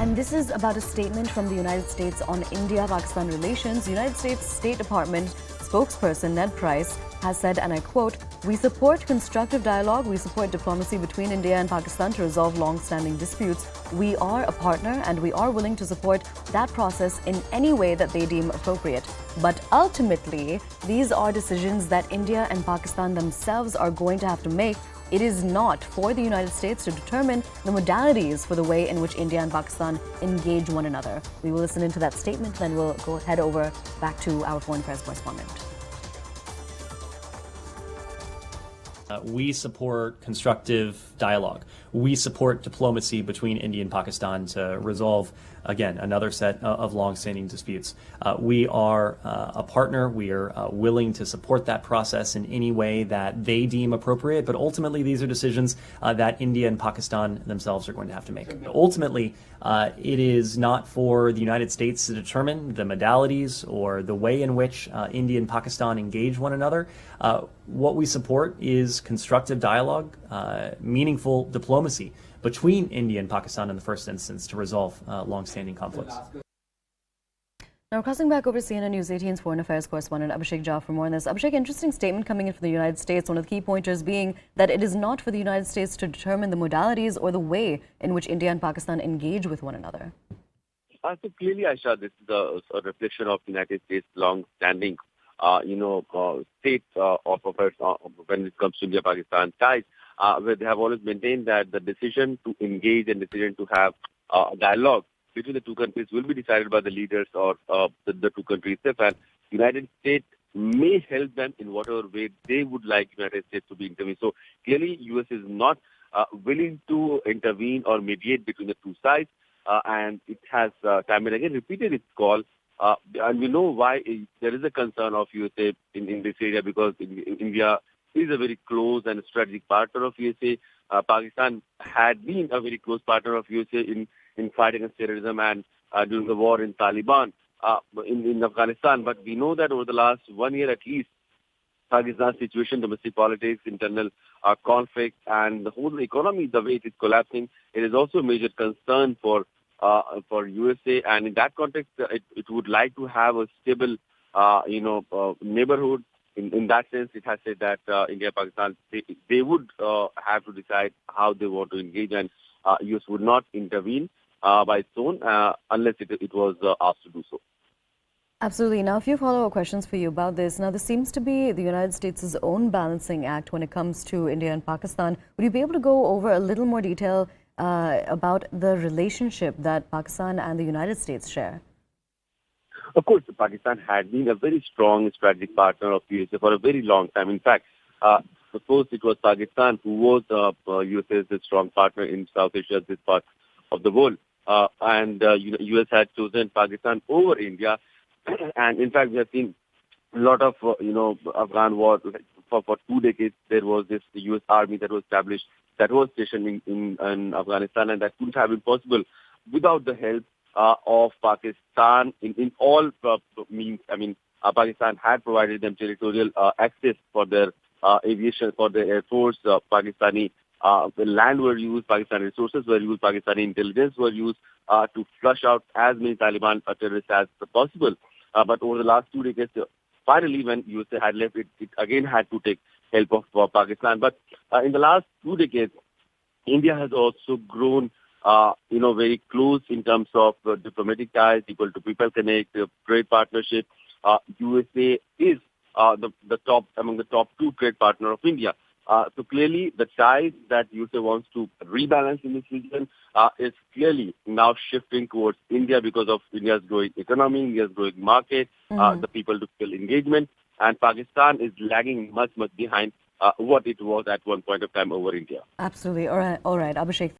And this is about a statement from the United States on India-Pakistan relations. United States State Department spokesperson Ned Price has said, and I quote, "We support constructive dialogue. We support diplomacy between India and Pakistan to resolve long-standing disputes. We are a partner and we are willing to support that process in any way that they deem appropriate. But ultimately, these are decisions that India and Pakistan themselves are going to have to make. It is not for the United States to determine the modalities for the way in which India and Pakistan engage one another." We will listen into that statement, then we'll head over back to our foreign affairs correspondent. We support constructive dialogue. We support diplomacy between India and Pakistan to resolve, again, another set of long-standing disputes. We are a partner. We are willing to support that process in any way that they deem appropriate. But ultimately, these are decisions that India and Pakistan themselves are going to have to make. Ultimately, it is not for the United States to determine the modalities or the way in which India and Pakistan engage one another. What we support is constructive dialogue, meaningful diplomacy between India and Pakistan in the first instance to resolve long-standing conflicts. Now, crossing back over CNN News 18's foreign affairs correspondent Abhishek Jha for more on this. Abhishek, interesting statement coming in from the United States. One of the key pointers being that it is not for the United States to determine the modalities or the way in which India and Pakistan engage with one another. So clearly, Aisha, this is a reflection of the United States' long-standing, state of affairs when it comes to India-Pakistan ties, where they have always maintained that the decision to engage and decision to have dialogue between the two countries will be decided by the leaders or the two countries itself, and United States may help them in whatever way they would like United States to be intervened. So clearly, U.S. is not willing to intervene or mediate between the two sides, and it has time and again repeated its call. And we know why there is a concern of USA in this area, because India is a very close and strategic partner of USA. Pakistan had been a very close partner of USA in fight against terrorism and during the war in Taliban in Afghanistan. But we know that over the last 1 year at least, Pakistan's situation, domestic politics, internal conflict, and the whole economy, the way it is collapsing, it is also a major concern for USA. And in that context, it would like to have a stable, neighborhood. In that sense, it has said that India and Pakistan, they would have to decide how they want to engage, and US would not intervene by its own unless it was asked to do so. Absolutely. Now, a few follow-up questions for you about this. Now, this seems to be the United States' own balancing act when it comes to India and Pakistan. Would you be able to go over a little more detail about the relationship that Pakistan and the United States share? Of course, Pakistan had been a very strong strategic partner of USA for a very long time. In fact, first it was Pakistan who was USA's strong partner in South Asia, this part of the world. And US had chosen Pakistan over India. And in fact, we have seen a lot of, Afghan war. For 2 decades, there was this US army that was established, that was stationed in Afghanistan, and that couldn't have been possible without the help of Pakistan in all means. I mean, Pakistan had provided them territorial access for their aviation, for their air force. Pakistani land were used, Pakistani resources were used, Pakistani intelligence were used to flush out as many Taliban terrorists as possible. But over the last 2 decades, finally, when USA had left, it again had to take help of Pakistan. But in the last 2 decades, India has also grown, very close in terms of diplomatic ties, people-to-people connect, trade partnership. USA is the top among the top 2 trade partner of India. So clearly, the ties that USA wants to rebalance in this region is clearly now shifting towards India because of India's growing economy, India's growing market, the people-to-people engagement, and Pakistan is lagging much behind what it was at one point of time over India. Absolutely. All right, Abhishek.